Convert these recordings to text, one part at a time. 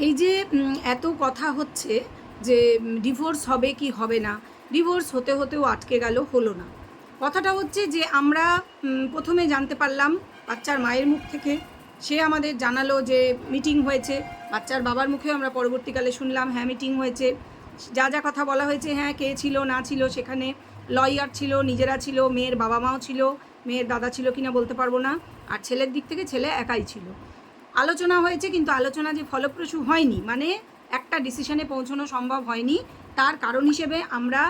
এই যে এত কথা হচ্ছে যে ডিভোর্স হবে কি হবে না, ডিভোর্স হতে হতেও আটকে গেল, হলো না। কথাটা হচ্ছে যে আমরা প্রথমে জানতে পারলাম বাচ্চার মায়ের মুখ থেকে, সে আমাদের জানালো যে মিটিং হয়েছে। বাচ্চার বাবার মুখেও আমরা পরবর্তীকালে শুনলাম হ্যাঁ মিটিং হয়েছে, যা যা কথা বলা হয়েছে, হ্যাঁ কে ছিল না ছিল সেখানে, লয়ার ছিল, নিজেরা ছিল, মেয়ের বাবা মাও ছিল, মেয়ের দাদা ছিল কিনা বলতে পারবো না, আর ছেলের দিক থেকে ছেলে একাই ছিল। আলোচনা হয়েছে, কিন্তু আলোচনা যে ফলপ্রসূ হয়নি, মানে একটা ডিসিশনে পৌঁছানো সম্ভব হয়নি। তার কারণ হিসেবে আমরা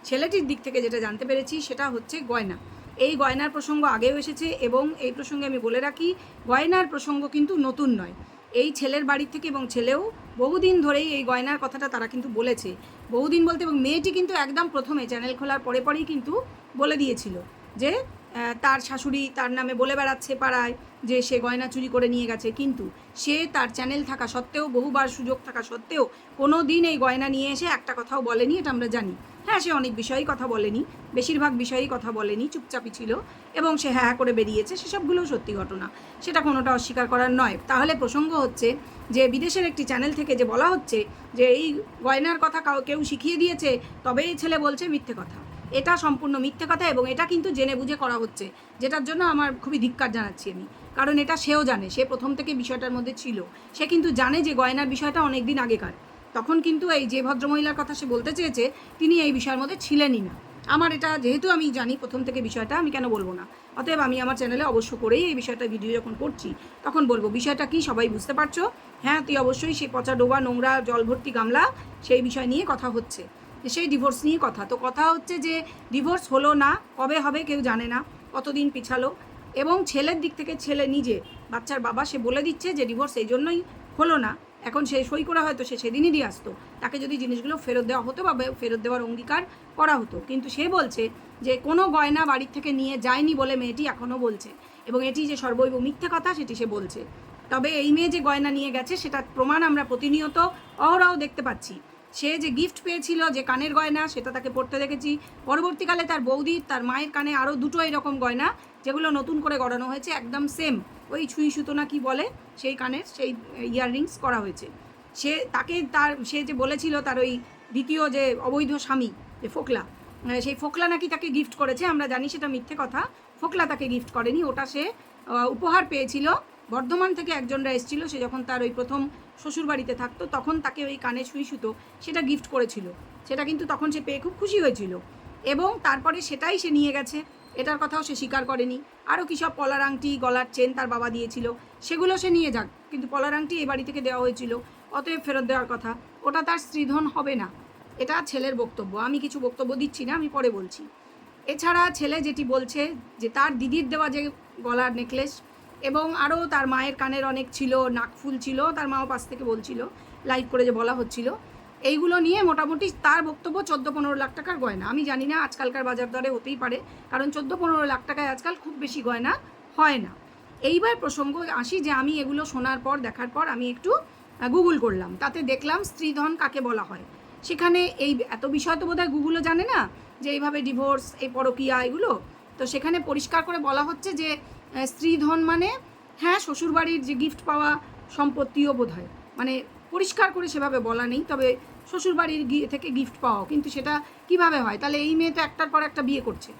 ছেলেটির দিক থেকে যেটা জানতে পেরেছি সেটা হচ্ছে গয়না। এই গয়নার প্রসঙ্গ আগেও এসেছে, এবং এই প্রসঙ্গে আমি বলে রাখি, গয়নার প্রসঙ্গ কিন্তু নতুন নয়। এই ছেলের বাড়ির থেকে, এবং ছেলেও বহুদিন ধরেই এই গয়নার কথাটা তারা কিন্তু বলেছে, বহুদিন বলতে, এবং মেয়েটি কিন্তু একদম প্রথমে চ্যানেল খোলার পরেই কিন্তু বলে দিয়েছিল যে তার শাশুড়ি তার নামে বলে বেড়াচ্ছে পাড়ায় যে সে গয়না চুরি করে নিয়ে গেছে, কিন্তু সে তার চ্যানেল থাকা সত্ত্বেও, বহুবার সুযোগ থাকা সত্ত্বেও কোনো দিন এই গয়না নিয়ে এসে একটা কথাও বলেনি, এটা আমরা জানি। হ্যাঁ, সে অনেক বিষয়েই কথা বলেনি, বেশিরভাগ বিষয়েই কথা বলেনি, চুপচাপই ছিল, এবং সে হ্যাঁ করে বেরিয়েছে, সেসবগুলোও সত্যি ঘটনা, সেটা কোনোটা অস্বীকার করার নয়। তাহলে প্রসঙ্গ হচ্ছে যে বিদেশের একটি চ্যানেল থেকে যে বলা হচ্ছে যে এই গয়নার কথা কেউ শিখিয়ে দিয়েছে, তবেই ছেলে বলছে মিথ্যে কথা। এটা সম্পূর্ণ মিথ্যে কথা, এবং এটা কিন্তু জেনে বুঝে করা হচ্ছে, যেটার জন্য আমার খুবই ধিক্কার জানাচ্ছি আমি। কারণ এটা সেও জানে, সে প্রথম থেকে বিষয়টার মধ্যে ছিল, সে কিন্তু জানে যে গয়নার বিষয়টা অনেক দিন আগেকার। তখন কিন্তু এই যে ভদ্রমহিলার কথা সে বলতে চেয়েছে, তিনি এই বিষয়ের মধ্যে ছিলেনই না। আমার এটা যেহেতু আমি জানি প্রথম থেকে বিষয়টা, আমি কেন বলবো না? অতএব আমি আমার চ্যানেলে অবশ্য করেই এই বিষয়টা ভিডিও যখন করছি তখন বলবো বিষয়টা কি, সবাই বুঝতে পারছো? হ্যাঁ, তুই অবশ্যই সেই পচা ডোবা নোংরা জল ভর্তি গামলা, সেই বিষয় নিয়ে কথা হচ্ছে, সেই ডিভোর্স নিয়ে কথা। তো কথা হচ্ছে যে ডিভোর্স হলো না, কবে হবে কেউ জানে না, কতদিন পিছালো। এবং ছেলের দিক থেকে ছেলে নিজে, বাচ্চার বাবা, সে বলে দিচ্ছে যে ডিভোর্স এই জন্যই হলো না। এখন সে সই করা হয়তো সে সেদিনই দিয়ে আসতো, তাকে যদি জিনিসগুলো ফেরত দেওয়া হতো বা ফেরত দেওয়ার অঙ্গীকার করা হতো, কিন্তু সে বলছে যে কোনো গয়না বাড়ির থেকে নিয়ে যায়নি বলে মেয়েটি এখনও বলছে, এবং এটি যে সর্বৈব মিথ্যে কথা সেটি সে বলছে। তবে এই মেয়ে যে গয়না নিয়ে গেছে সেটার প্রমাণ আমরা প্রতিনিয়ত অহরহ দেখতে পাচ্ছি। সে যে গিফট পেয়েছিল, যে কানের গয়না, সেটা তাকে পড়তে দেখেছি। পরবর্তীকালে তার বৌদির, তার মায়ের কানে আরও দুটো এরকম গয়না, যেগুলো নতুন করে গড়ানো হয়েছে, একদম সেম, ওই ছুঁই সুতো না কি বলে, সেই কানের সেই ইয়াররিংস করা হয়েছে। সে যে বলেছিল তার ওই দ্বিতীয় যে অবৈধ স্বামী, যে ফোকলা, সেই ফোকলা নাকি তাকে গিফট করেছে, আমরা জানি সেটা মিথ্যে কথা। ফোকলা তাকে গিফট করেনি, ওটা সে উপহার পেয়েছিল। বর্ধমান থেকে একজনরা এসেছিল, সে যখন তার ওই প্রথম শ্বশুরবাড়িতে থাকতো তখন তাকে ওই কানে সুই সুতো সেটা গিফট করেছিল। সেটা কিন্তু তখন সে পেয়ে খুব খুশি হয়েছিল, এবং তারপরে সেটাই সে নিয়ে গেছে, এটার কথাও সে স্বীকার করেনি। আরও কী সব পলার আংটি, গলার চেন তার বাবা দিয়েছিল, সেগুলো সে নিয়ে যাক, কিন্তু পলার আংটি এই বাড়ি থেকে দেওয়া হয়েছিল, অতএব ফেরত দেওয়ার কথা। ওটা তার স্ত্রীধন হবে না, এটা ছেলের বক্তব্য, আমি কিছু বক্তব্য দিচ্ছি না, আমি পরে বলছি। এছাড়া ছেলে যেটি বলছে যে তার দিদির দেওয়া যে গলার নেকলেস, এবং আরও তার মায়ের কানের অনেক ছিল, নাকফুল ছিল, তার মাও পাশ থেকে বলছিল, লাইভ করে যে বলা হচ্ছিল, এইগুলো নিয়ে মোটামুটি তার বক্তব্য 14-15 লাখ টাকার গয়না। আমি জানি না আজকালকার বাজার দরে হতেই পারে, কারণ 14-15 লাখ টাকায় আজকাল খুব বেশি গয়না হয় না। এইবার প্রসঙ্গ আসি যে আমি এগুলো শোনার পর, দেখার পর আমি একটু গুগল করলাম, তাতে দেখলাম স্ত্রীধন কাকে বলা হয়। সেখানে এই এত বিষয় তো বোধহয় গুগলও জানে না, যে এইভাবে ডিভোর্স, এই পরকীয়া, এগুলো। তো সেখানে পরিষ্কার করে বলা হচ্ছে যে স্ত্রীধন মানে, হ্যাঁ, শ্বশুরবাড়ির যে গিফট পাওয়া সম্পত্তিও বোধ হয়, মানে পরিষ্কার করে সেভাবে বলা নেই, তবে শ্বশুরবাড়ির থেকে গিফট পাওয়াও, কিন্তু সেটা কিভাবে হয়? তাহলে এই মেয়ে তো একটার পর একটা বিয়ে করছে,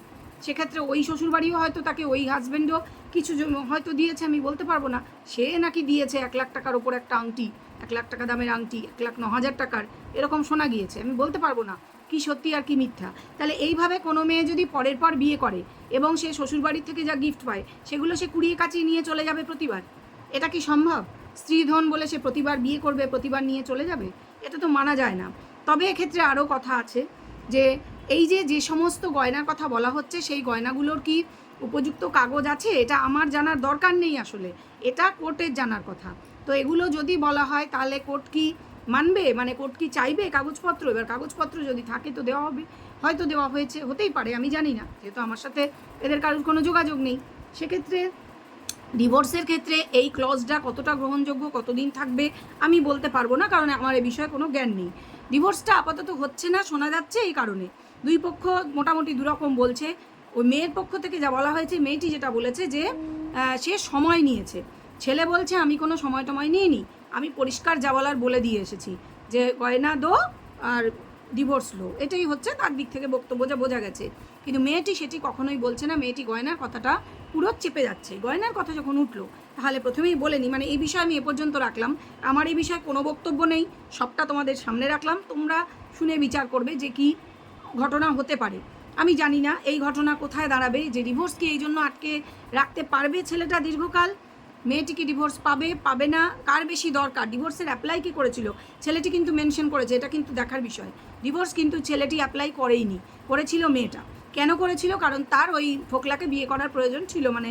সেক্ষেত্রে ওই শ্বশুরবাড়িও হয়তো তাকে, ওই হাজব্যান্ডও কিছু হয়তো দিয়েছে, আমি বলতে পারবো না। সে নাকি দিয়েছে 1 লাখ টাকার ওপর একটা আংটি, 1 লাখ টাকা দামের আংটি, 1,09,000 টাকার, এরকম শোনা গিয়েছে, আমি বলতে পারবো না কি সত্যি আর কি মিথ্যা। তাহলে এইভাবে কোনো মেয়ে যদি পরের পর বিয়ে করে এবং সে শ্বশুরবাড়ির থেকে যা গিফট পায় সেগুলো সে কুড়িয়ে কাচিয়ে নিয়ে চলে যাবে প্রতিবার, এটা কি সম্ভব? স্ত্রীধন বলে সে প্রতিবার বিয়ে করবে, প্রতিবার নিয়ে চলে যাবে? এটা তো মানা যায় না। তবে এক্ষেত্রে আরও কথা আছে, যে এই যে সমস্ত গয়নার কথা বলা হচ্ছে, সেই গয়নাগুলোর কি উপযুক্ত কাগজ আছে, এটা আমার জানার দরকার নেই আসলে, এটা কোর্টের জানার কথা। তো এগুলো যদি বলা হয় তাহলে কোর্ট কি মানবে, মানে কোর্ট কি চাইবে কাগজপত্র? এবার কাগজপত্র যদি থাকে তো দেওয়া হবে, হয়তো দেওয়া হয়েছে, হতেই পারে, আমি জানি না, যেহেতু আমার সাথে এদের কারোর কোনো যোগাযোগ নেই। সেক্ষেত্রে ডিভোর্সের ক্ষেত্রে এই ক্লজটা কতটা গ্রহণযোগ্য, কতদিন থাকবে আমি বলতে পারবো না, কারণ আমার এ বিষয়ে কোনো জ্ঞান নেই। ডিভোর্সটা আপাতত হচ্ছে না শোনা যাচ্ছে এই কারণে, দুই পক্ষ মোটামুটি দুরকম বলছে। ওই মেয়ের পক্ষ থেকে যা বলা হয়েছে, মেয়েটি যেটা বলেছে যে সে সময় নিয়েছে, ছেলে বলছে আমি কোনো সময় টময় নিইনি, আমি পরিষ্কার যা বলার বলে দিয়ে এসেছি যে গয়না দো আর ডিভোর্স লো, এটাই হচ্ছে তার দিক থেকে বক্তব্য, যা বোঝা গেছে। কিন্তু মেয়েটি সেটি কখনোই বলছে না, মেয়েটি গয়নার কথাটা পুরো চেপে যাচ্ছে। গয়নার কথা যখন উঠলো তাহলে প্রথমেই বলে নিই, মানে এই বিষয়ে আমি এ পর্যন্ত রাখলাম, আমার এই বিষয়ে কোনো বক্তব্য নেই, সবটা তোমাদের সামনে রাখলাম, তোমরা শুনে বিচার করবে যে কি ঘটনা হতে পারে। আমি জানি না এই ঘটনা কোথায় দাঁড়াবে, যে ডিভোর্স কি এই জন্য আটকে রাখতে পারবে ছেলেটা দীর্ঘকাল, মেয়েটি কি ডিভোর্স পাবে পাবে না, কার বেশি দরকার, ডিভোর্সের অ্যাপ্লাই কি করেছিল ছেলেটি, কিন্তু মেনশন করেছে, এটা কিন্তু দেখার বিষয়। ডিভোর্স কিন্তু ছেলেটি অ্যাপ্লাই করেইনি, করেছিল মেয়েটা। কেন করেছিল? কারণ তার ওই ফোকলাকে বিয়ে করার প্রয়োজন ছিল, মানে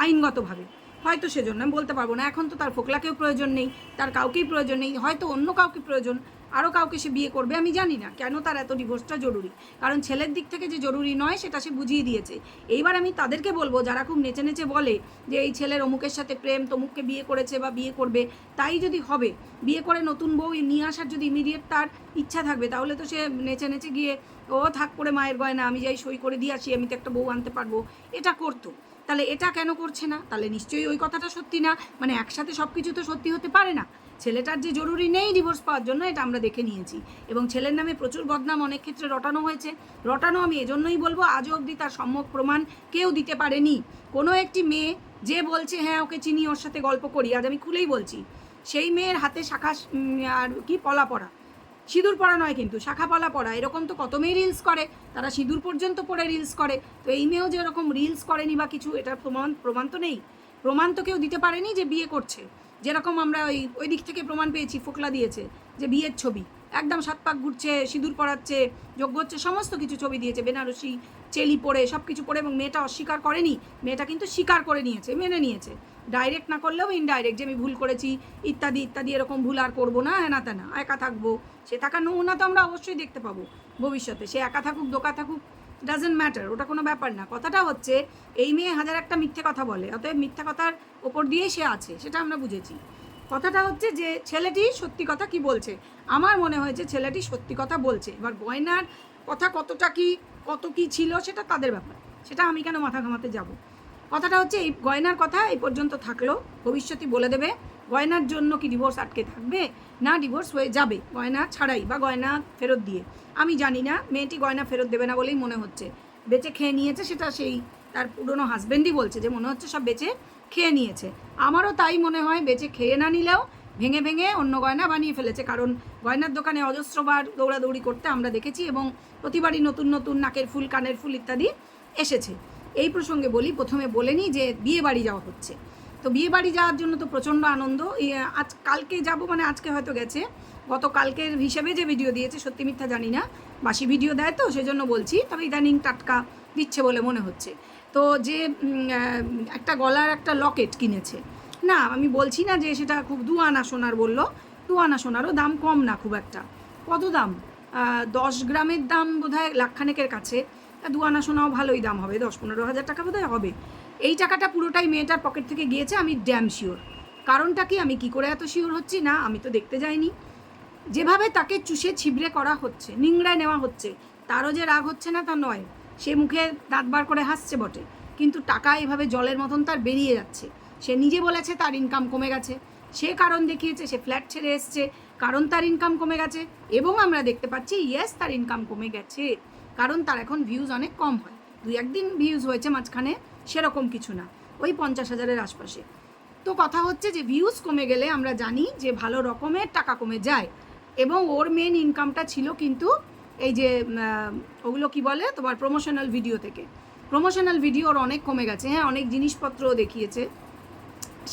আইনগতভাবে হয়তো সেজন্য, আমি বলতে পারবো না। এখন তো তার ফোকলাকেও প্রয়োজন নেই, তার কাউকেই প্রয়োজন নেই, হয়তো অন্য কাউকে প্রয়োজন, আরও কাউকে সে বিয়ে করবে, আমি জানি না কেন তার এত ডিভোর্সটা জরুরি। কারণ ছেলের দিক থেকে যে জরুরি নয় সেটা সে বুঝিয়ে দিয়েছে। এইবার আমি তাদেরকে বলবো যারা খুব নেচে নেচে বলে যে এই ছেলের অমুকের সাথে প্রেম, তমুককে বিয়ে করেছে বা বিয়ে করবে, তাই যদি হবে, বিয়ে করে নতুন বউ নিয়ে আসার যদি ইমিডিয়েট তার ইচ্ছা থাকবে, তাহলে তো সে নেচে নেচে গিয়ে ও থাক করে মায়ের গয়না আমি যাই সই করে দিয়ে আসি, আমি তো একটা বউ আনতে পারবো, এটা করতো। তাহলে এটা কেন করছে না? তাহলে নিশ্চয়ই ওই কথাটা সত্যি না, মানে একসাথে সব কিছু তো সত্যি হতে পারে না। ছেলেটার যে জরুরি নেই ডিভোর্স পাওয়ার জন্য, এটা আমরা দেখে নিয়েছি, এবং ছেলের নামে প্রচুর বদনাম অনেক ক্ষেত্রে রটানো হয়েছে। রটানো আমি এজন্যই বলবো, আজও অবধি তার সম্যক প্রমাণ কেউ দিতে পারেনি। কোনো একটি মেয়ে যে বলছে হ্যাঁ ওকে চিনি, ওর সাথে গল্প করি, আজ আমি খুলেই বলছি, সেই মেয়ের হাতে শাখা আর কি পলা পড়া, সিঁদুর পরা নয় কিন্তু শাখা পলা পরা, এরকম তো কত মেয়ে রিলস করে, তারা সিঁদুর পর্যন্ত পরে রিলস করে। তো এই মেয়েও যে এরকম রিলস করেনি বা কিছু, এটার প্রমাণ তো নেই, প্রমাণ তো কেউ দিতে পারেনি যে বিয়ে করছে। যেরকম আমরা ওই দিক থেকে প্রমাণ পেয়েছি, ফোকলা দিয়েছে যে বিয়ের ছবি, একদম 7 পাক ঘুরছে, সিঁদুর পরাচ্ছে, যোগ্য হচ্ছে, সমস্ত কিছু ছবি দিয়েছে, বেনারসি চেলি পরে সব কিছু পরে, এবং মেয়েটা অস্বীকার করেনি, মেয়েটা কিন্তু স্বীকার করে নিয়েছে, মেনে নিয়েছে, ডাইরেক্ট না করলেও ইনডাইরেক্ট, যে আমি ভুল করেছি ইত্যাদি ইত্যাদি, এরকম ভুল আর করবো না, হ্যাঁ না তা না, একা থাকবো। সে থাকার নমুনা তো আমরা অবশ্যই দেখতে পাবো ভবিষ্যতে, সে একা থাকুক দোকা থাকুক, ডাজেন্ট ম্যাটার, ওটা কোনো ব্যাপার না। কথাটা হচ্ছে এই মেয়ে হাজার একটা মিথ্যে কথা বলে, অতএব মিথ্যা কথার ওপর দিয়েই সে আছে, সেটা আমরা বুঝেছি। কথাটা হচ্ছে যে ছেলেটি সত্যি কথা কি বলছে, আমার মনে হয়েছে ছেলেটি সত্যি কথা বলছে। এবার গয়নার কথা কতটা কি কত কি ছিল সেটা তাদের ব্যাপার, সেটা আমি কেন মাথা ঘামাতে যাব। কথাটা হচ্ছে এই গয়নার কথা এই পর্যন্ত থাকলো, ভবিষ্যতে বলে দেবে গয়নার জন্য কি ডিভোর্স আটকে থাকবে, না ডিভোর্স হয়ে যাবে গয়না ছাড়াই বা গয়না ফেরত দিয়ে। আমি জানি না, মেয়েটি গয়না ফেরত দেবে না বলেই মনে হচ্ছে, বেচে খেয়ে নিয়েছে, সেটা সেই তার পুরনো হাজব্যান্ডই বলছে যে মনে হচ্ছে সব বেচে খেয়ে নিয়েছে। আমারও তাই মনে হয়, বেচে খেয়ে না নিলেও ভেঙে ভেঙে অন্য গয়না বানিয়ে ফেলেছে, কারণ গয়নার দোকানে অজস্রবার দৌড়াদৌড়ি করতে আমরা দেখেছি, এবং প্রতিবারই নতুন নতুন নাকের ফুল কানের ফুল ইত্যাদি এসেছে। এই প্রসঙ্গে বলি, প্রথমে বলে নিই যে বিয়ে বাড়ি যাওয়া হচ্ছে, তো বিয়ে বাড়ি যাওয়ার জন্য তো প্রচণ্ড আনন্দ। আজ কালকে যাব, মানে আজকে হয়তো গেছে, গতকালকের হিসেবে যে ভিডিও দিয়েছে, সত্যি মিথ্যা জানি না, বাসি ভিডিও দেয় তো সেজন্য বলছি, তবে ইদানিং টাটকা দিচ্ছে বলে মনে হচ্ছে। তো যে একটা গলার একটা লকেট কিনেছে, না আমি বলছি না যে সেটা খুব 2 আনা সোনার বললো, 2 আনা সোনারও দাম কম না খুব একটা, কত দাম, 10 গ্রামের দাম বোধহয় লাখখানেকের কাছে, 2 আনা সোনাও ভালোই দাম হবে, 10-15 হাজার টাকা বোধহয় হবে। এই টাকাটা পুরোটাই মেয়েটার পকেট থেকে গিয়েছে, আমি ড্যাম শিওর। কারণটা কি, আমি কি করে এত শিওর হচ্ছি, না আমি তো দেখতে যাইনি, যেভাবে তাকে চুষে ছিবড়ে করা হচ্ছে, নিংড়ায় নেওয়া হচ্ছে, তারও যে রাগ হচ্ছে না তা নয়, সে মুখে দাঁত বার করে হাসছে বটে, কিন্তু টাকা এভাবে জলের মতন তার বেরিয়ে যাচ্ছে। সে নিজে বলেছে তার ইনকাম কমে গেছে, সে কারণ দেখিয়েছে, সে ফ্ল্যাট ছেড়ে এসছে, কারণ তার ইনকাম কমে গেছে, এবং আমরা দেখতে পাচ্ছি ইয়েস তার ইনকাম কমে গেছে, কারণ তার এখন ভিউজ অনেক কম হয়, 2-1 দিন ভিউজ হয়েছে মাঝখানে, সেরকম কিছু না, ওই 50,000-এর আশপাশে। তো কথা হচ্ছে যে ভিউজ কমে গেলে আমরা জানি যে ভালো রকমের টাকা কমে যায়, এবং ওর মেন ইনকামটা ছিল কিন্তু এই যে ওগুলো কি বলে তোমার প্রমোশনাল ভিডিও থেকে, প্রমোশনাল ভিডিও ওর অনেক কমে গেছে। হ্যাঁ অনেক জিনিসপত্রও দেখিয়েছে,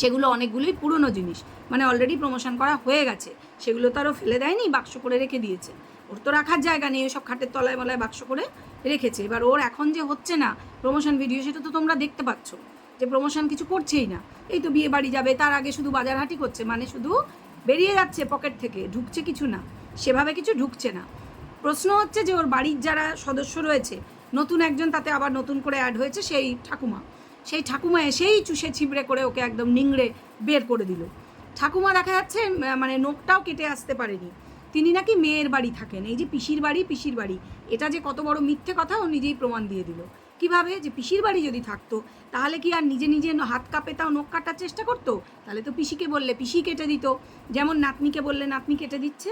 সেগুলো অনেকগুলোই পুরনো জিনিস, মানে অলরেডি প্রমোশন করা হয়ে গেছে, সেগুলো তো আরও ফেলে দেয়নি, বাক্স করে রেখে দিয়েছে, ওর তো রাখার জায়গা নেই, সব খাটের তলায় মলায় বাক্স করে রেখেছে। এবার ওর এখন যে হচ্ছে না প্রমোশন ভিডিও, সেটা তো তোমরা দেখতে পাচ্ছ যে প্রমোশন কিছু করছেই না, এই তো বিয়ে বাড়ি যাবে, তার আগে শুধু বাজার হাঁটি করছে, মানে শুধু বেরিয়ে যাচ্ছে পকেট থেকে, ঢুকছে কিছু না, সেভাবে কিছু ঢুকছে না। প্রশ্ন হচ্ছে যে ওর বাড়ির যারা সদস্য রয়েছে, নতুন একজন তাতে আবার নতুন করে অ্যাড হয়েছে, সেই ঠাকুমা এসেই চুষে ছিবড়ে করে ওকে একদম নিংড়ে বের করে দিল। ঠাকুমা দেখা যাচ্ছে মানে নোকটাও কেটে আসতে পারেনি, তিনি নাকি মেয়ের বাড়ি থাকেন, এই যে পিসির বাড়ি, এটা যে কত বড় মিথ্যে কথা ও নিজেই প্রমাণ দিয়ে দিল। কিভাবে? যে পিসির বাড়ি যদি থাকতো তাহলে কি আর নিজে নিজে হাত কাঁপে তাও নখ কাটার চেষ্টা করতো? তাহলে তো পিসিকে বললে পিসি কেটে দিত, যেমন নাতনিকে বললে নাতনি কেটে দিচ্ছে।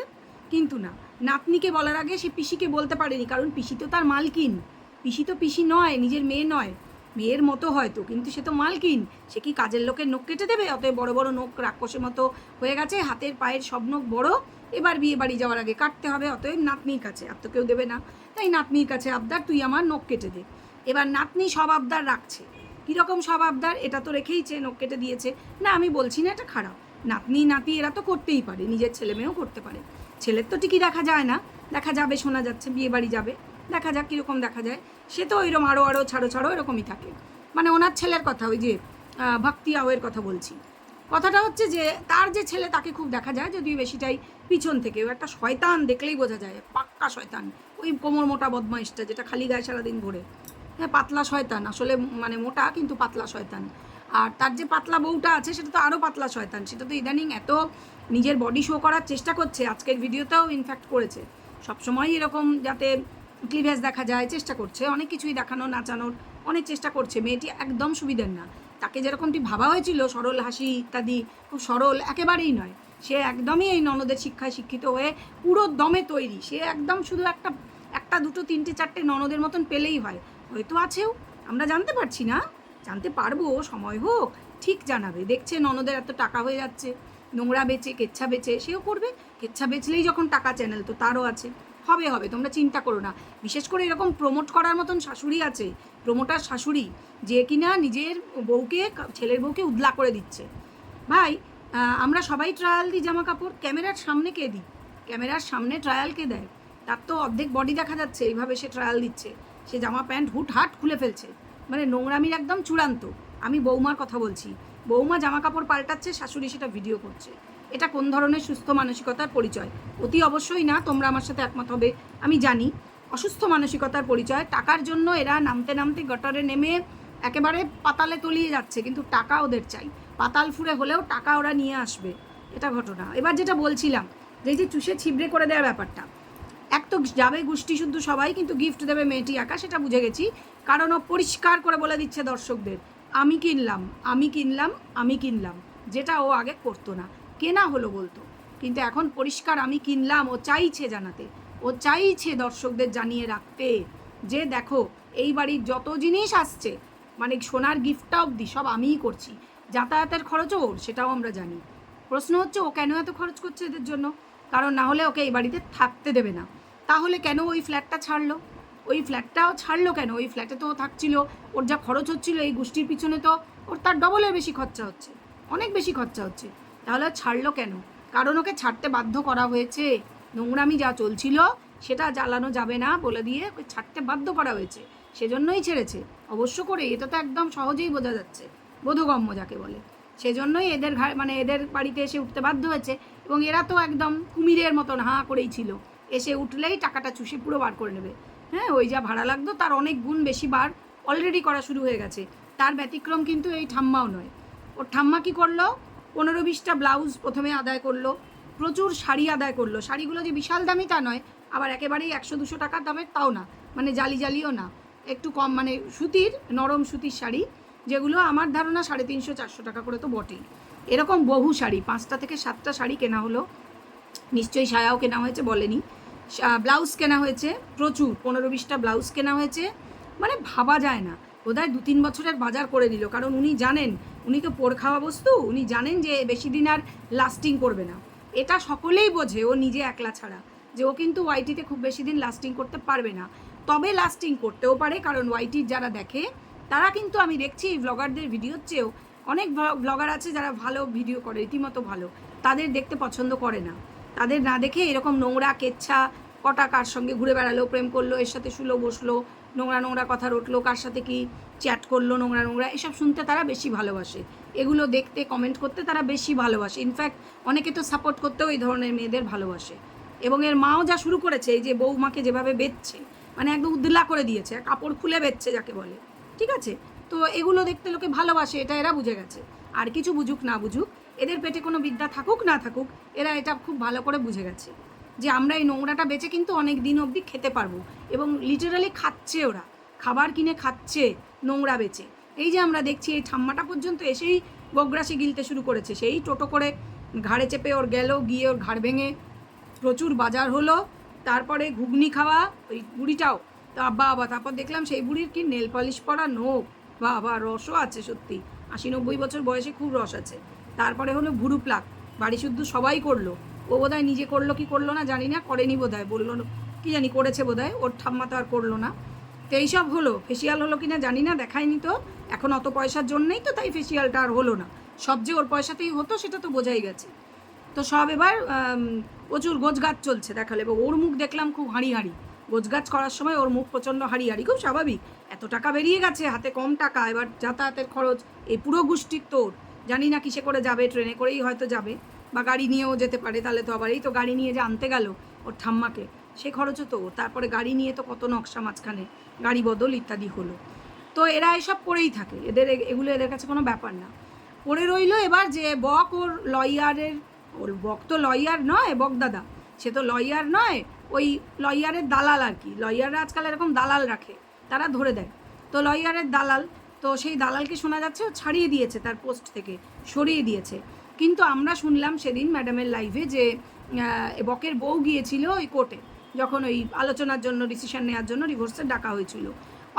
কিন্তু না, নাতনিকে বলার আগে সে পিসিকে বলতে পারেনি, কারণ পিসি তো তার মালকিন। পিসি তো পিসি নয়, নিজের মেয়ে নয়, মেয়ের মতো হয়তো, কিন্তু সে তো মালকিন। সে কি কাজের লোকের নখ কেটে দেবে? অতএব বড় বড় নখ রাক্ষসের মতো হয়ে গেছে, হাতের পায়ের সব নখ বড়, এবার বিয়ে বাড়ি যাওয়ার আগে কাটতে হবে, অতএব নাতনির কাছে, আর তো কেউ দেবে না, তাই নাতনির কাছে আবদার, তুই আমার নখ কেটে দে। এবার নাতনি সব আবদার রাখছে। কীরকম সব আবদার? এটা তো রেখেইছে, নখ কেটে দিয়েছে, না আমি বলছি না এটা খারাপ, নাতনি নাতি এরা তো করতেই পারে, নিজের ছেলে মেয়েও করতে পারে। ছেলের তো ঠিকই দেখা যায় না, দেখা যাবে, শোনা যাচ্ছে বিয়ে বাড়ি যাবে, দেখা যাক কীরকম দেখা যায়। সে তো ওইরকম আরও আরও ছাড়ো ছাড়ো এরকমই থাকে। মানে ওনার ছেলের কথা, ওই যে ভক্তি আওয়ের কথা বলছি। কথাটা হচ্ছে যে তার যে ছেলে তাকে খুব দেখা যায়, যদিও বেশিটাই পিছন থেকে, ও একটা শয়তান, দেখলেই বোঝা যায়, পাক্কা শয়তান। ওই কোমর মোটা বদমাইশটা যেটা খালি গায়ে সারাদিন ঘোরে, হ্যাঁ পাতলা শয়তান, আসলে মানে মোটা কিন্তু পাতলা শয়তান। আর তার যে পাতলা বউটা আছে সেটা তো আরও পাতলা শয়তান, সেটা তো ইদানিং এত নিজের বডি শো করার চেষ্টা করছে, আজকের ভিডিওতেও ইনফ্যাক্ট করেছে, সবসময় এরকম যাতে ক্লিভেজ দেখা যায় চেষ্টা করছে, অনেক কিছুই দেখানো নাচানোর অনেক চেষ্টা করছে। মেয়েটি একদম সুবিধার না, তাকে যেরকমটি ভাবা হয়েছিল সরল হাসি ইত্যাদি, খুব সরল একেবারেই নয়। সে একদমই এই ননদের শিক্ষায় শিক্ষিত হয়ে পুরো দমে তৈরি, সে একদম শুধু একটা একটা দুটো তিনটে চারটে ননদের মতন পেলেই হয়, হয়তো আছেও, আমরা জানতে পারছি না, জানতে পারবো, সময় হোক ঠিক জানাবে। দেখছে ননদের এত টাকা হয়ে যাচ্ছে, নোংরা বেচে কেচ্ছা বেচে, সেও করবে, কেচ্ছা বেচলেই যখন টাকা, চ্যানেল তো তারও আছে, হবে হবে, তোমরা চিন্তা করো না। বিশেষ করে এরকম প্রমোট করার মতন শাশুড়ি আছে, প্রমোটার শাশুড়ি, যে কিনা নিজের বউকে, ছেলের বউকে উদলা করে দিচ্ছে। ভাই আমরা সবাই ট্রায়াল দিই জামা কাপড়, ক্যামেরার সামনে কে দিই? ক্যামেরার সামনে ট্রায়াল কে দেয়? তার তো অর্ধেক বডি দেখা যাচ্ছে, এইভাবে সে ট্রায়াল দিচ্ছে, সে জামা প্যান্ট হুট হাট খুলে ফেলছে, মানে নোংরামির একদম চূড়ান্ত। আমি বৌমার কথা বলছি, বৌমা জামা কাপড় পাল্টাচ্ছে, শাশুড়ি সেটা ভিডিও করছে। এটা কোন ধরনের সুস্থ মানসিকতার পরিচয়? অতি অবশ্যই না, তোমরা আমার সাথে একমত হবে আমি জানি, অসুস্থ মানসিকতার পরিচয়। টাকার জন্য এরা নামতে নামতে গটারে নেমে একেবারে পাতালে তলিয়ে যাচ্ছে, কিন্তু টাকা ওদের চাই, পাতাল ফুঁড়ে হলেও টাকা ওরা নিয়ে আসবে, এটা ঘটনা। এবার যেটা বলছিলাম, যে চুষে ছিবড়ে করে দেওয়ার ব্যাপারটা, এক তো যাবে গোষ্ঠী শুদ্ধ সবাই, কিন্তু গিফট দেবে মেয়েটি একা, সেটা বুঝে গেছি, কারণ ও পরিষ্কার করে বলে দিচ্ছে দর্শকদের, আমি কিনলাম আমি কিনলাম আমি কিনলাম, যেটা ও আগে করতো না, কেনা হলো বলতো, কিন্তু এখন পরিষ্কার আমি কিনলাম, ও চাইছে জানাতে, ও চাইছে দর্শকদের জানিয়ে রাখতে, যে দেখো এই বাড়ির যত জিনিস আসছে, মানে সোনার গিফটটা অবধি সব আমিই করছি, যাতায়াতের খরচও ওর, সেটাও আমরা জানি। প্রশ্ন হচ্ছে ও কেন এত খরচ করছে এদের জন্য? কারণ না হলে ওকে এই বাড়িতে থাকতে দেবে না। তাহলে কেন ওই ফ্ল্যাটটা ছাড়লো? ওই ফ্ল্যাটটাও ছাড়লো কেন? ওই ফ্ল্যাটে তো থাকছিল, ওর যা খরচ হচ্ছিল এই গোষ্ঠীর পিছনে, তো ওর তার ডবলের বেশি খরচা হচ্ছে, অনেক বেশি খরচা হচ্ছে, তাহলে ছাড়লো কেন? কারণ ওকে ছাড়তে বাধ্য করা হয়েছে, নোংরামি যা চলছিল সেটা জ্বালানো যাবে না বলে দিয়ে ওকে ছাড়তে বাধ্য করা হয়েছে, সেজন্যই ছেড়েছে, অবশ্য করে, এটা তো একদম সহজেই বোঝা যাচ্ছে, বোধগম্য যাকে বলে, সেজন্যই এদের মানে এদের বাড়িতে এসে উঠতে বাধ্য হয়েছে। এবং এরা তো একদম কুমিরের মতন হাঁ করেই ছিল, এসে উঠলেই টাকাটা চুষে পুরো বার করে নেবে। হ্যাঁ, ওই যা ভাড়া লাগতো তার অনেক গুণ বেশি বার অলরেডি করা শুরু হয়ে গেছে। তার ব্যতিক্রম কিন্তু এই ঠাম্মাও নয়। ওর ঠাম্মা কী করলো, 15-20টা ব্লাউজ প্রথমে আদায় করলো, প্রচুর শাড়ি আদায় করলো, শাড়িগুলো যে বিশাল দামি তা নয়, আবার একেবারেই 100-200 টাকার দামের তাও না, মানে জালি জালিও না, একটু কম, মানে সুতির, নরম সুতির শাড়ি, যেগুলো আমার ধারণা 350-400 টাকা করে তো বটেই। এরকম বহু শাড়ি, 5টা থেকে 7টা শাড়ি কেনা হলো, নিশ্চয়ই সায়াও কেনা হয়েছে, বলেনি, ব্লাউজ কেনা হয়েছে প্রচুর, 15-20টা ব্লাউজ কেনা হয়েছে, মানে ভাবা যায় না, বোধহয় 2-3 বছরের বাজার করে নিল, কারণ উনি জানেন, উনি তো পোড় খাওয়া বস্তু, উনি জানেন যে বেশি দিন আর লাস্টিং করবে না, এটা সকলেই বোঝে, ও নিজে একলা ছাড়া, যে ও কিন্তু ওয়াইটিতে খুব বেশি দিন লাস্টিং করতে পারবে না, তবে লাস্টিং করতেও পারে, কারণ ওয়াইটির যারা দেখে তারা কিন্তু, আমি দেখছি এই ব্লগারদের ভিডিওর চেয়েও অনেক ব্লগার আছে যারা ভালো ভিডিও করে, রীতিমতো ভালো, তাদের দেখতে পছন্দ করে না, তাদের না দেখে এরকম নোংরা কেচ্ছা, কটা কার সঙ্গে ঘুরে বেড়ালো, প্রেম করলো, এর সাথে শুলো বসলো, নোংরা নোংরা কথা রটলো, কার সাথে কি চ্যাট করলো নোংরা নোংরা, এসব শুনতে তারা বেশি ভালোবাসে, এগুলো দেখতে কমেন্ট করতে তারা বেশি ভালোবাসে, ইনফ্যাক্ট অনেকে তো সাপোর্ট করতেও এই ধরনের মেয়েদের ভালোবাসে। এবং এর মাও যা শুরু করেছে, এই যে বৌমাকে যেভাবে বেচছে, মানে একদম উদ্দলা করে দিয়েছে, কাপড় খুলে বেচছে যাকে বলে, ঠিক আছে, তো এগুলো দেখতে লোকে ভালোবাসে, এটা এরা বুঝে গেছে, আর কিছু বুঝুক না বুঝুক, এদের পেটে কোনো বিদ্যা থাকুক না থাকুক, এরা এটা খুব ভালো করে বুঝে গেছে যে আমরা এই নোংরাটা বেচে কিন্তু অনেক দিন অবধি খেতে পারবো, এবং লিটারালি খাচ্ছে, ওরা খাবার কিনে খাচ্ছে নোংরা বেচে। এই যে আমরা দেখছি এই ঠাম্মাটা পর্যন্ত এসেই গোগ্রাসে গিলতে শুরু করেছে, সেই টোটো করে ঘাড়ে চেপে ওর গেল, গিয়ে ওর ঘাড় ভেঙে প্রচুর বাজার হলো। তারপরে ঘুগনি খাওয়া ওই বুড়িটাও, তা বাবা তারপর দেখলাম সেই বুড়ির কি নেল পলিশ পরা নোখ, বাবা রসও আছে সত্যি, 80-90 বছর বয়সে খুব রস আছে। তারপরে হলো ভুরু প্লাক, বাড়ি শুদ্ধ সবাই করলো, ও বোধহয় নিজে করলো কি করলো না জানি না, করেনি বোধহয়, বললো কি জানি করেছে বোধহয়, ওর ঠাম্মা তো আর করলো না। তো এইসব হলো, ফেসিয়াল হলো কি না জানি না, দেখায়নি তো, এখন অত পয়সার জন্যই তো তাই ফেসিয়ালটা আর হলো না, সব যে ওর পয়সাতেই হতো সেটা তো বোঝাই গেছে। তো সব এবার প্রচুর গোছগাছ চলছে দেখালে, এবং ওর মুখ দেখলাম খুব হাঁড়ি হাঁড়ি, গোছগাছ করার সময় ওর মুখ প্রচণ্ড হাঁড়ি হাঁড়ি, খুব স্বাভাবিক, এত টাকা বেরিয়ে গেছে, হাতে কম টাকা, এবার যাতায়াতের খরচ এই পুরো গোষ্ঠীর তোর, জানি না কিসে করে যাবে, ট্রেনে করেই হয়তো যাবে বা গাড়ি নিয়েও যেতে পারে, তাহলে তো আবার এই তো গাড়ি নিয়ে যে আনতে গেল ওর ঠাম্মাকে, সে খরচও তো, তারপরে গাড়ি নিয়ে তো কত নকশা মাঝখানে, গাড়ি বদল ইত্যাদি হলো। তো এরা এসব করেই থাকে, এগুলো এদের কাছে কোনো ব্যাপার না। পড়ে রইল এবার যে বক ওর লয়ারের, ওর বক তো লয়ার নয়, বক দাদা সে তো লয়ার নয়, ওই লয়ারের দালাল আর কি, লয়াররা আজকাল এরকম দালাল রাখে, তারা ধরে দেয়, তো লয়ারের দালাল, তো সেই দালালকে শোনা যাচ্ছে ও ছাড়িয়ে দিয়েছে, তার পোস্ট থেকে সরিয়ে দিয়েছে। কিন্তু আমরা শুনলাম সেদিন ম্যাডামের লাইভে যে বকের বউ গিয়েছিল ওই কোর্টে, যখন ওই আলোচনার জন্য, ডিসিশন নেওয়ার জন্য ডিভোর্সের ডাকা হয়েছিল,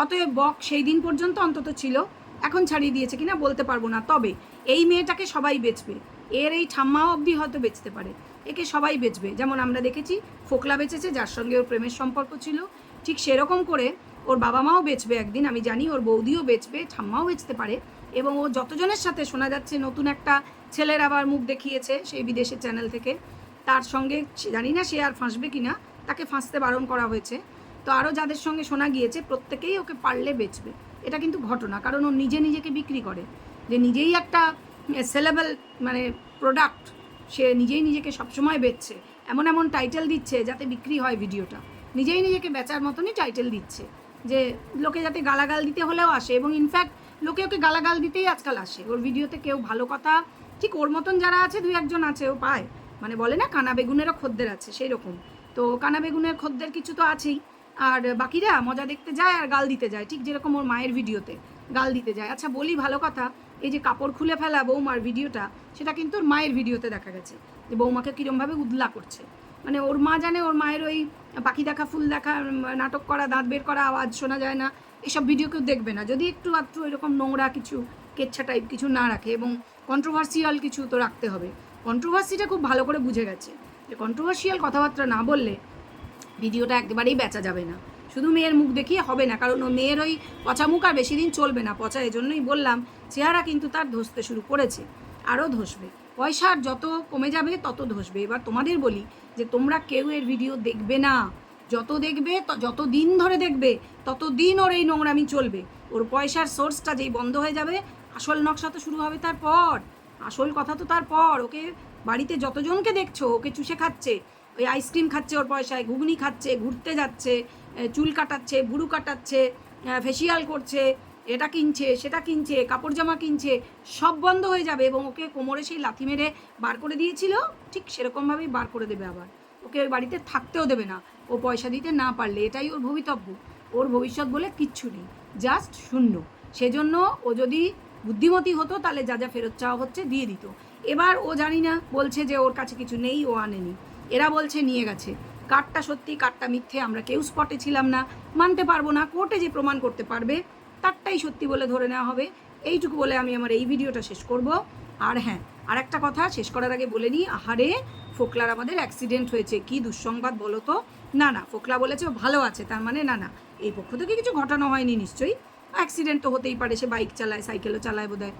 অতএব বক সেই দিন পর্যন্ত অন্তত ছিল, এখন ছাড়িয়ে দিয়েছে কিনা বলতে পারবো না, তবে এই মেয়েটাকে সবাই বেচবে, এর এই ঠাম্মাও অবধি হয়তো বেচতে পারে, একে সবাই বেচবে, যেমন আমরা দেখেছি ফোকলা বেচেছে, যার সঙ্গে ওর প্রেমের সম্পর্ক ছিল, ঠিক সেরকম করে ওর বাবা মাও বেচবে একদিন, আমি জানি ওর বৌদিও বেচবে, ঠাম্মাও বেচতে পারে, এবং ও যতজনের সাথে শোনা যাচ্ছে নতুন একটা ছেলের আবার মুখ দেখিয়েছে সেই বিদেশের চ্যানেল থেকে, তার সঙ্গে জানি না সে আর ফাঁসবে কি না, তাকে ফাঁসতে বারণ করা হয়েছে, তো আরও যাদের সঙ্গে শোনা গিয়েছে প্রত্যেকেই ওকে পারলে বেচবে, এটা কিন্তু ঘটনা, কারণ ও নিজেকে বিক্রি করে, যে নিজেই একটা সেলেবল মানে প্রোডাক্ট, সে নিজেকে সবসময় বেচছে, এমন টাইটেল দিচ্ছে যাতে বিক্রি হয় ভিডিওটা, নিজেকে বেচার মতনই টাইটেল দিচ্ছে, যে লোকে যাতে গালাগাল দিতে হলেও আসে, এবং ইনফ্যাক্ট লোকে ওকে গালাগাল দিতেই আজকাল আসে, ওর ভিডিওতে কেউ ভালো কথা, ঠিক ওর মতন যারা আছে 2-1জন আছে ও পায়, মানে বলে না কানা বেগুনেরও খদ্দের আছে, সেই রকম, তো কানা বেগুনের খদ্দের কিছু তো আছেই, আর বাকিরা মজা দেখতে যায় আর গাল দিতে যায়, ঠিক যেরকম ওর মায়ের ভিডিওতে গাল দিতে যায়। আচ্ছা বলি ভালো কথা, এই যে কাপড় খুলে ফেলা বৌমার ভিডিওটা, সেটা কিন্তু ওর মায়ের ভিডিওতে দেখা গেছে, যে বৌমাকে কীরমভাবে উদলা করছে, মানে ওর মা জানে ওর মায়ের ওই পাখি দেখা ফুল দেখা, নাটক করা, দাঁত বের করা, আওয়াজ শোনা যায় না, এসব ভিডিও কেউ দেখবে না যদি একটু এরকম নোংরা কিছু, কেচ্ছা টাইপ কিছু না রাখে, এবং কন্ট্রোভার্সিয়াল কিছু তো রাখতে হবে, কন্ট্রোভার্সিটা খুব ভালো করে বুঝে গেছে, যে কন্ট্রোভার্সিয়াল কথাবার্তা না বললে ভিডিওটা একেবারেই বেচা যাবে না, শুধু মেয়ের মুখ দেখিয়ে হবে না, কারণ ও মেয়ের ওই পচা মুখ আর বেশি দিন চলবে না, পচা এজন্যই বললাম, চেহারা কিন্তু তার ধসতে শুরু করেছে, আরও ধসবে, পয়সার যত কমে যাবে তত ধসবে। এবার তোমাদের বলি যে তোমরা কেউ এর ভিডিও দেখবে না, যত দেখবে, যত দিন ধরে দেখবে তত দিন ওর এই নোংরামি চলবে, ওর পয়সার সোর্সটা যেই বন্ধ হয়ে যাবে, আসল নকশা তো শুরু হবে তারপর, আসল কথা তো তারপর, ওকে বাড়িতে যতজনকে দেখছো ওকে চুষে খাচ্ছে, ওই আইসক্রিম খাচ্ছে ওর পয়সায়, ঘুগনি খাচ্ছে, ঘুরতে যাচ্ছে, চুল কাটাচ্ছে, ভুরু কাটাচ্ছে, ফেসিয়াল করছে, এটা কিনছে সেটা কিনছে, কাপড় জামা কিনছে, সব বন্ধ হয়ে যাবে, এবং ওকে কোমরে সেই লাথি মেরে বার করে দিয়েছিল, ঠিক সেরকমভাবেই বার করে দেবে আবার, ওকে ওই বাড়িতে থাকতেও দেবে না ও পয়সা দিতে না পারলে, এটাই ওর ভবিতব্য, ওর ভবিষ্যৎ বলে কিচ্ছু নেই, জাস্ট শূন্য। সেজন্য ও যদি বুদ্ধিমতী হতো তাহলে যা যা ফেরত চাওয়া হচ্ছে দিয়ে দিত, এবার ও জানি না বলছে যে ওর কাছে কিছু নেই, ও আনেনি, এরা বলছে নিয়ে গেছে, কারটা সত্যি কারটা মিথ্যে আমরা কেউ স্পটে ছিলাম না, মানতে পারবো না, কোর্টে যে প্রমাণ করতে পারবে তারটাই সত্যি বলে ধরে নেওয়া হবে। এইটুকু বলে আমি আমার এই ভিডিওটা শেষ করব। আর হ্যাঁ, আর একটা কথা শেষ করার আগে বলে নিই, আহারে ফোকলার আমাদের অ্যাক্সিডেন্ট হয়েছে, কি দুঃসংবাদ বলো তো, না ফোকলা বলেছে ও ভালো আছে, তার মানে না এই পক্ষ থেকে কিছু ঘটানো হয়নি নিশ্চয়ই, অ্যাক্সিডেন্ট তো হতেই পারে, সে বাইক চালায়, সাইকেলও চালায় বোধহয়,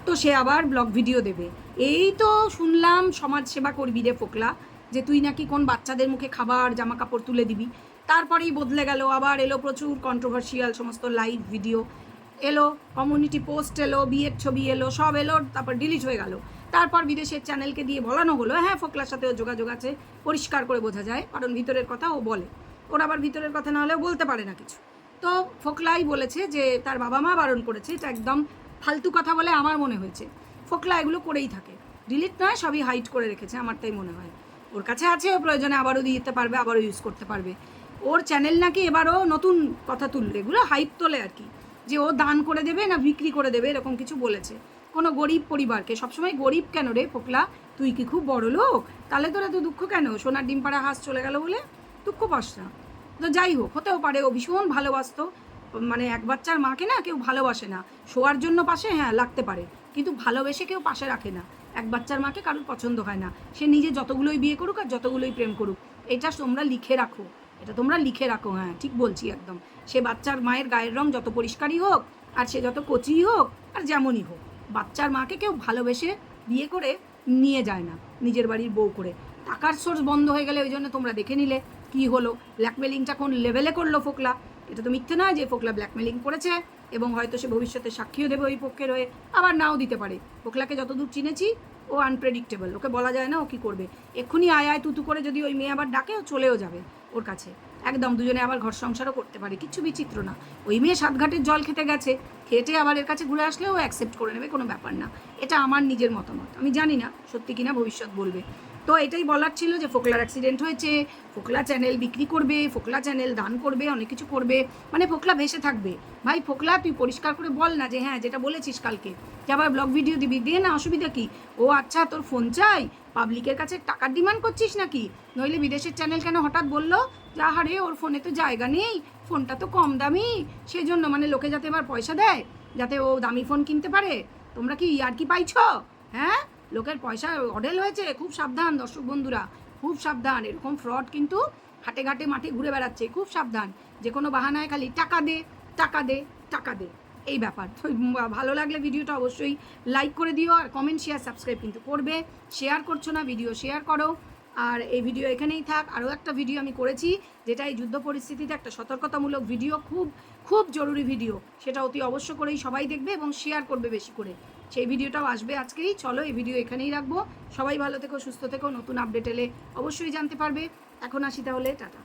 তো সে আবার ব্লগ ভিডিও দেবে, এই তো শুনলাম সমাজ সেবা করবি রে ফোকলা, যে তুই নাকি কোন বাচ্চাদের মুখে খাবার জামা কাপড় তুলে দিবি, তারপরেই বদলে গেল, আবার এলো প্রচুর কন্ট্রোভার্সিয়াল সমস্ত লাইভ ভিডিও এলো, কমিউনিটি পোস্ট এলো, বিয়ের ছবি এলো, সব এলো, তারপর ডিলিট হয়ে গেল, তারপর বিদেশের চ্যানেলকে দিয়ে বলানো হলো হ্যাঁ ফোকলার সাথেও যোগাযোগ আছে, পরিষ্কার করে বোঝা যায়, কারণ ভিতরের কথা ও বলে, ওর আবার ভিতরের কথা না হলেও বলতে পারে না কিছু, তো ফোকলাই বলেছে যে তার বাবা মা বারণ করেছে, এটা একদম ফালতু কথা বলে আমার মনে হয়েছে, ফোকলা এগুলো করেই থাকে, ডিলিট নয় সবই হাইড করে রেখেছে আমার তাই মনে হয়, ওর কাছে আছে, ও প্রয়োজনে আবারও দিতে পারবে, আবারও ইউজ করতে পারবে, ওর চ্যানেল নাকি এবারও নতুন কথা তুলবে, এগুলো হাইপ তোলে আর কি, যে ও দান করে দেবে না বিক্রি করে দেবে এরকম কিছু বলেছে কোনো গরিব পরিবারকে। সবসময় গরিব কেন রে ফোকলা, তুই কি খুব বড় লোক? তাহলে তোরা তো দুঃখ কেন, সোনার ডিম পাড়া হাঁস চলে গেল বলে দুঃখ পাস না? তো যাই হোক, হতেও পারে ও ভীষণ ভালোবাসতো, মানে এক বাচ্চার মাকে না কেউ ভালোবাসে না, শোয়ার জন্য পাশে হ্যাঁ লাগতে পারে, কিন্তু ভালোবেসে কেউ পাশে রাখে না। এক বাচ্চার মাকে কারোর পছন্দ হয় না, সে নিজে যতগুলোই বিয়ে করুক আর যতগুলোই প্রেম করুক। এটা তোমরা লিখে রাখো, এটা তোমরা লিখে রাখো, হ্যাঁ ঠিক বলছি একদম। সে বাচ্চার মায়ের গায়ের রং যত পরিষ্কারই হোক, আর সে যত কচিই হোক, আর যেমনই হোক, বাচ্চার মাকে কেউ ভালোবেসে বিয়ে করে নিয়ে যায় না নিজের বাড়ির বউ করে। টাকার সোর্স বন্ধ হয়ে গেলে ওই জন্য তোমরা দেখে নিলে কি হলো, ব্ল্যাকমেলিংটা কোন লেভেলে করলো ফোকলা। এটা তো মিথ্যে নয় যে ফোকলা ব্ল্যাকমেলিং করেছে, এবং হয়তো সে ভবিষ্যতে সাক্ষীও দেবে ওই পক্ষের হয়ে, আবার নাও দিতে পারে। ফোকলাকে যতদূর চিনেছি ও আনপ্রেডিক্টেবল, ওকে বলা যায় না ও কী করবে। এক্ষুনি আয় আয় তুতু করে যদি ওই মেয়ে আবার ডাকে, ও চলেও যাবে ওর কাছে একদম, দুজনে আবার ঘর সংসারও করতে পারে, কিচ্ছু বিচিত্র না। ওই মেয়ে সাতঘাটের জল খেতে গেছে, খেটে আবার এর কাছে ঘুরে আসলেও অ্যাকসেপ্ট করে নেবে, কোনো ব্যাপার না। এটা আমার নিজের মতামত, আমি জানি না সত্যি কিনা, ভবিষ্যৎ বলবে। তো এটাই বলার ছিল যে ফোকলার অ্যাক্সিডেন্ট হয়েছে, ফোকলা চ্যানেল বিক্রি করবে, ফোকলা চ্যানেল দান করবে, অনেক কিছু করবে, মানে ফোকলা ভেসে থাকবে। ভাই ফোকলা তুই পরিষ্কার করে বল না যে হ্যাঁ যেটা বলেছিস কালকে, যে আবার ব্লগ ভিডিও দিবি, দিয়ে না, অসুবিধা কি? ও আচ্ছা তোর ফোন চাই, পাবলিকের কাছে টাকার ডিমান্ড করছিস নাকি? নইলে বিদেশের চ্যানেল কেন হঠাৎ বললো যে আহারে ওর ফোনে তো জায়গা নেই, ফোনটা তো কম দামি, সেই জন্য মানে লোকে যাতে এবার পয়সা দেয়, যাতে ও দামি ফোন কিনতে পারে। তোমরা কি আর কি পাইছ? হ্যাঁ, লোকের পয়সা অডেল হয়েছে, খুব সাবধান দর্শক বন্ধুরা, খুব সাবধান। এরকম ফ্রড কিন্তু হাটে ঘাটে মাঠে ঘুরে বেড়াচ্ছে, খুব সাবধান। যে কোনো বাহানায় খালি টাকা দে টাকা দে টাকা দে, এই ব্যাপার। তো ভালো লাগলে ভিডিওটা অবশ্যই লাইক করে দিও, আর কমেন্ট শেয়ার সাবস্ক্রাইব কিন্তু করবে। শেয়ার করছো না, ভিডিও শেয়ার করো। আর এই ভিডিও এখানেই থাক। আরও একটা ভিডিও আমি করেছি, যেটা এই যুদ্ধ পরিস্থিতিতে একটা সতর্কতামূলক ভিডিও, খুব খুব জরুরি ভিডিও, সেটা অতি অবশ্য করেই সবাই দেখবে এবং শেয়ার করবে বেশি করে। সেই ভিডিওটাও আসবে আজকেই। চলো এই ভিডিও এখানেই রাখবো। সবাই ভালো থেকো, সুস্থ থেকো, নতুন আপডেট এলে অবশ্যই জানতে পারবে। এখন আসি তাহলে, টাটা।